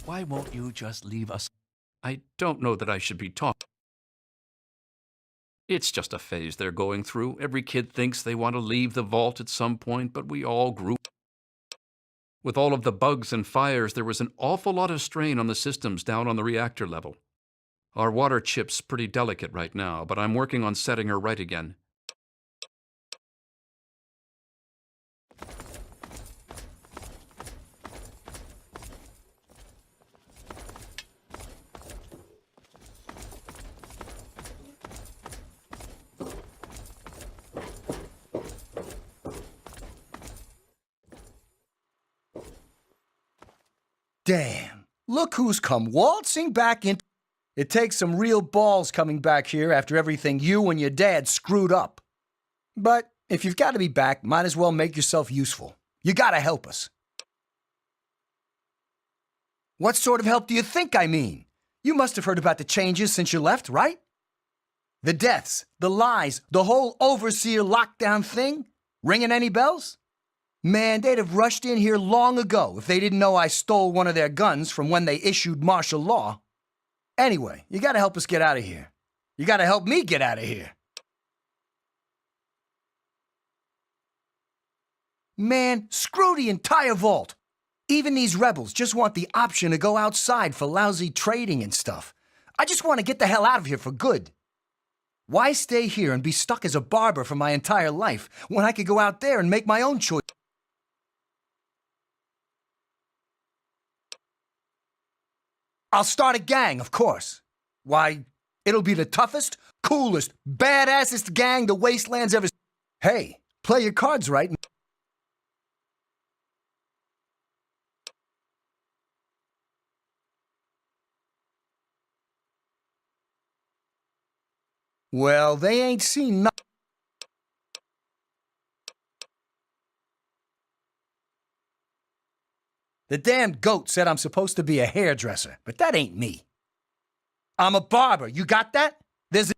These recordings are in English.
Why won't you just leave us? I don't know that I should be talking. It's just a phase they're going through. Every kid thinks they want to leave the vault at some point, but we all grew. With all of the bugs and fires, there was an awful lot of strain on the systems down on the reactor level. Our water chip's pretty delicate right now, but I'm working on setting her right again. Damn, look who's come waltzing back in. It takes some real balls coming back here after everything you and your dad screwed up. But if you've got to be back, might as well make yourself useful. You gotta help us. What sort of help do you think I mean? You must have heard about the changes since you left, right? The deaths, the lies, the whole overseer lockdown thing? Ringing any bells? Man, they'd have rushed in here long ago if they didn't know I stole one of their guns from when they issued martial law. Anyway, you gotta help us get out of here. You gotta help me get out of here. Man, screw the entire vault. Even these rebels just want the option to go outside for lousy trading and stuff. I just want to get the hell out of here for good. Why stay here and be stuck as a barber for my entire life when I could go out there and make my own choice? I'll start a gang, of course. Why, it'll be the toughest, coolest, badassest gang the Wasteland's ever... Hey, play your cards right. Well, they ain't seen nothing. The damned goat said I'm supposed to be a hairdresser, but that ain't me. I'm a barber, you got that? There's a...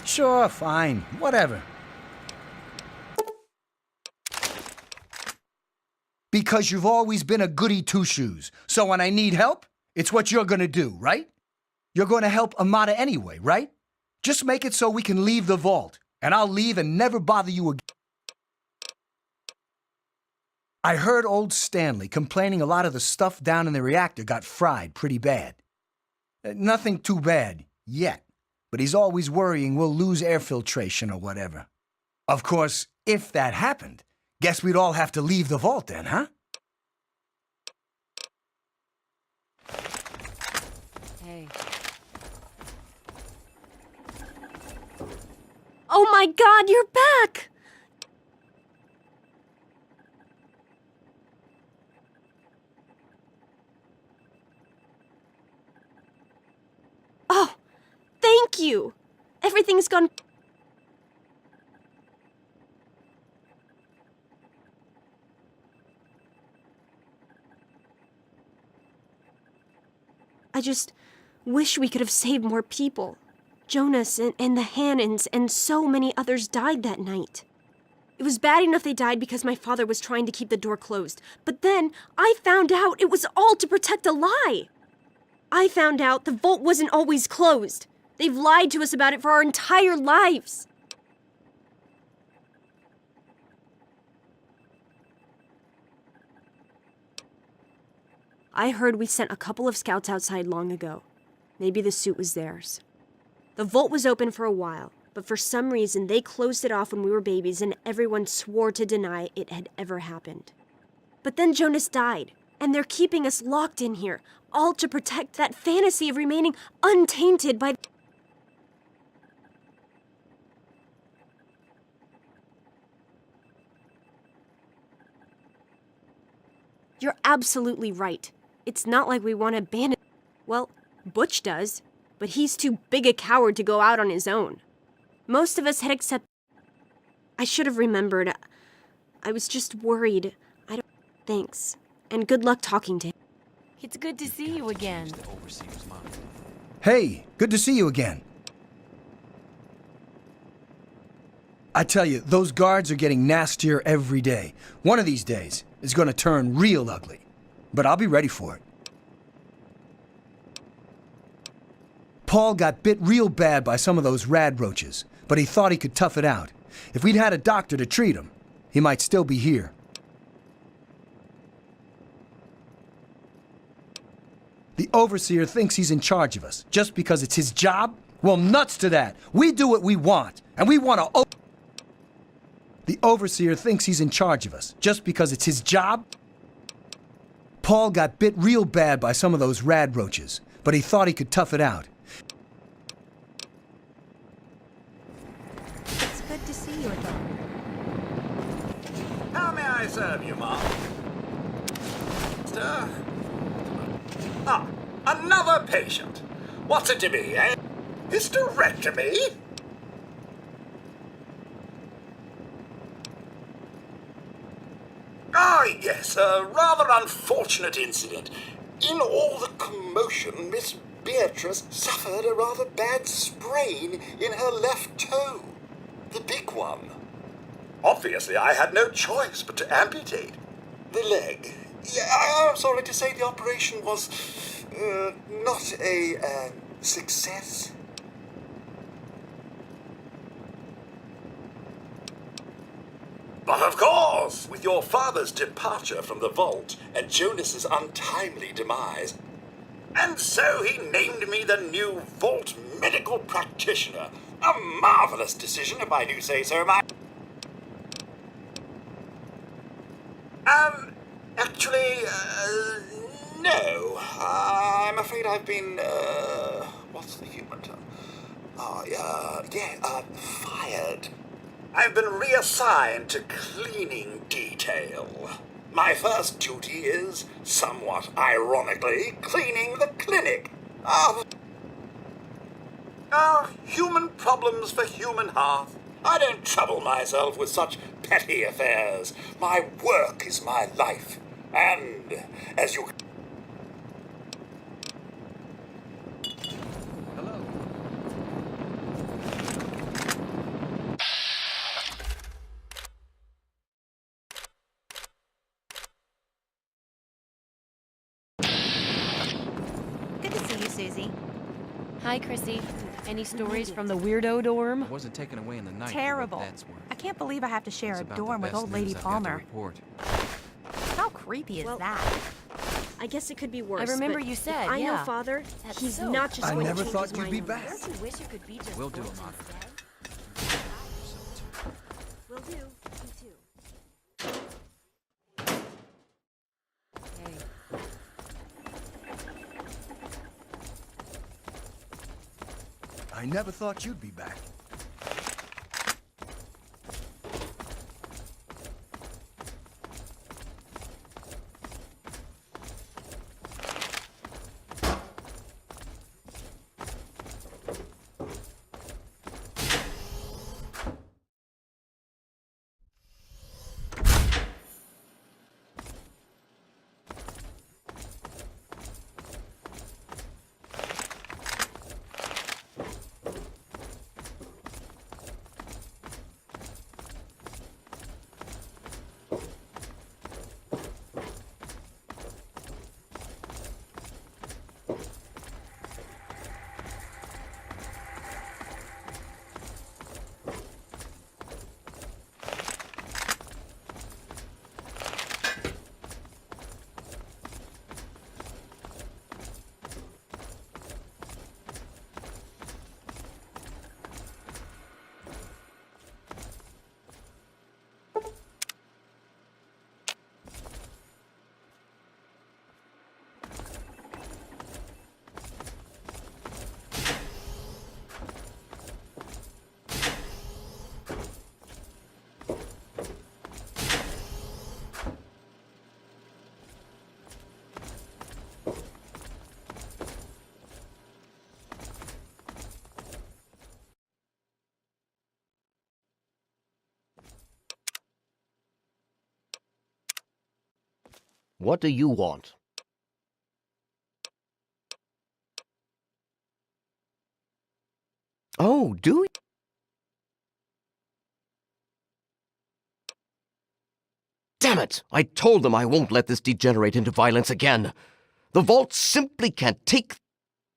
Sure, fine, whatever. Because you've always been a goody two-shoes, so when I need help, it's what you're gonna do, right? You're gonna help Amada anyway, right? Just make it so we can leave the vault, and I'll leave and never bother you again. I heard old Stanley complaining a lot of the stuff down in the reactor got fried pretty bad. Nothing too bad, yet, but he's always worrying we'll lose air filtration or whatever. Of course, if that happened, guess we'd all have to leave the vault then, huh? Hey. Oh my God, you're back! Oh, thank you! Everything's gone... I just wish we could have saved more people. Jonas and the Hannons and so many others died that night. It was bad enough they died because my father was trying to keep the door closed. But then I found out it was all to protect a lie. I found out the vault wasn't always closed. They've lied to us about it for our entire lives. I heard we sent a couple of scouts outside long ago. Maybe the suit was theirs. The vault was open for a while, but for some reason they closed it off when we were babies and everyone swore to deny it had ever happened. But then Jonas died, and they're keeping us locked in here, all to protect that fantasy of remaining untainted by... You're absolutely right. It's not like we want to abandon... Well, Butch does, but he's too big a coward to go out on his own. Most of us had accepted... I should have remembered. I was just worried. Thanks, and good luck talking to him. It's good to see you again. Hey, good to see you again. I tell you, those guards are getting nastier every day. One of these days is gonna turn real ugly. but I'll be ready for it. Paul got bit real bad by some of those rad roaches, but he thought he could tough it out. If we'd had a doctor to treat him, he might still be here. The overseer thinks he's in charge of us just because it's his job? Well, nuts to that. We do what we want, and we want to... The overseer thinks he's in charge of us just because it's his job? Paul got bit real bad by some of those rad roaches, but he thought he could tough it out. It's good to see you again. How may I serve you, Mark? Sir? Ah, another patient. What's it to be, eh? Hysterectomy? Ah, yes, a rather unfortunate incident. In all the commotion, Miss Beatrice suffered a rather bad sprain in her left toe. The big one. Obviously, I had no choice but to amputate the leg. Yeah, I'm sorry to say the operation was not a success. But of course, with your father's departure from the vault and Jonas's untimely demise, and so he named me the new vault medical practitioner. A marvelous decision, if I do say so, my... Actually, no. I'm afraid I've been, what's the human term? Fired. I've been reassigned to cleaning detail. My first duty is, somewhat ironically, cleaning the clinic. Human problems for human hearth. I don't trouble myself with such petty affairs. My work is my life. And, as you... Good to see you, Susie. Hi, Chrissy. Any stories from the weirdo dorm? I wasn't taken away in the night. Terrible. That's worth. I can't believe I have to share It's a about the dorm with best old Lady news I've got to Palmer. report. How creepy is Well, that? I guess it could be worse. I remember but you if said, I know yeah. Father. That's He's so not just I going never to change thought his you'd mind be on back. us. Don't you wish you could be just Will do, Fulton Amata. instead? Will do. You too. Hey. I never thought you'd be back. What do you want? Oh, do you? Damn it! I told them I won't let this degenerate into violence again. The vault simply can't take...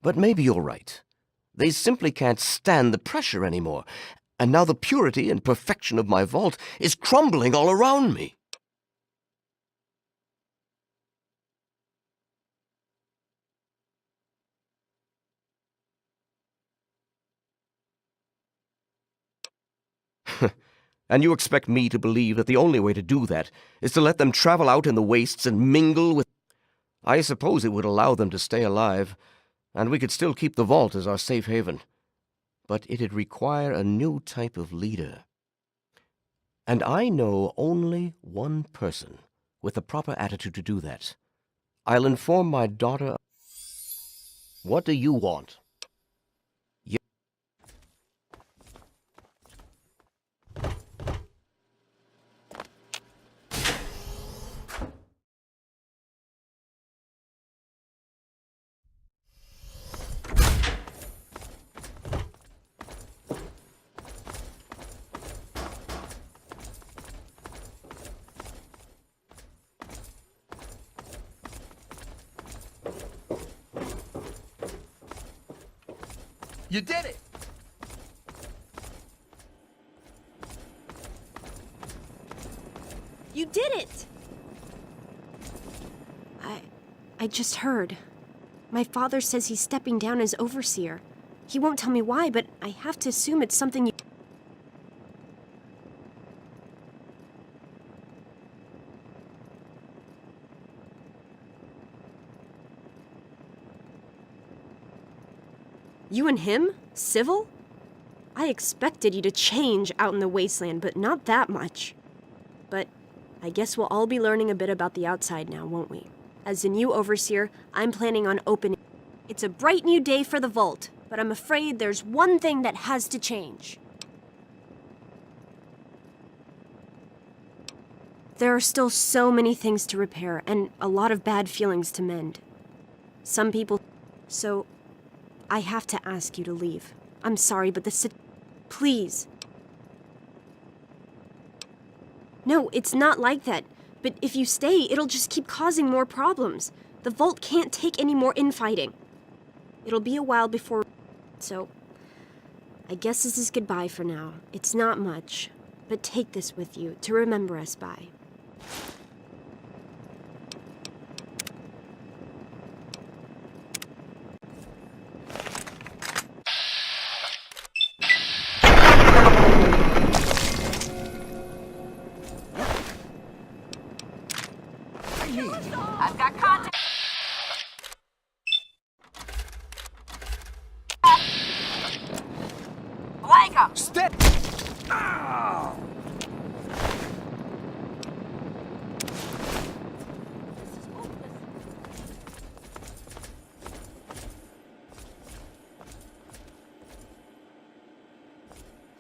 But maybe you're right. They simply can't stand the pressure anymore. And now the purity and perfection of my vault is crumbling all around me. And you expect me to believe that the only way to do that is to let them travel out in the wastes and mingle with... I suppose it would allow them to stay alive, and we could still keep the vault as our safe haven. But it'd require a new type of leader. And I know only one person with the proper attitude to do that. I'll inform my daughter... What do you want? You did it! You did it! I just heard. My father says he's stepping down as overseer. He won't tell me why, but I have to assume it's something you... You and him? Civil? I expected you to change out in the wasteland, but not that much. But I guess we'll all be learning a bit about the outside now, won't we? As the new overseer, I'm planning on opening... It's a bright new day for the vault, but I'm afraid there's one thing that has to change. There are still so many things to repair, and a lot of bad feelings to mend. Some people... So... I have to ask you to leave. I'm sorry, but please. No, it's not like that. But if you stay, it'll just keep causing more problems. The vault can't take any more infighting. It'll be a while before... So, I guess this is goodbye for now. It's not much, but take this with you to remember us by. I've got contact. Blank 'em. Step! Ow!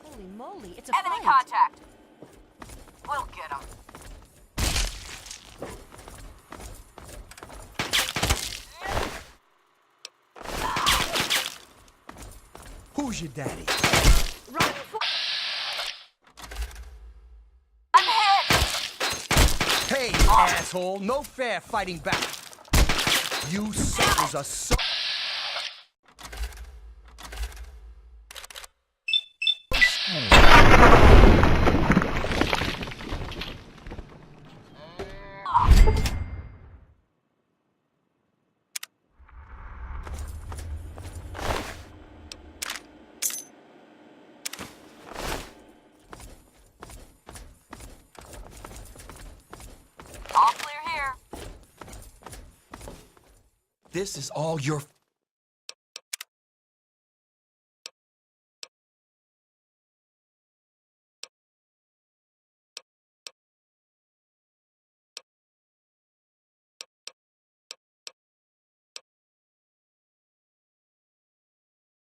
Holy moly, it's a Enemy fight. contact. We'll get 'em. Who's your daddy? Run for... I'm hit. Hey, asshole! No fair fighting back. You suckers are so... All clear here. This is all your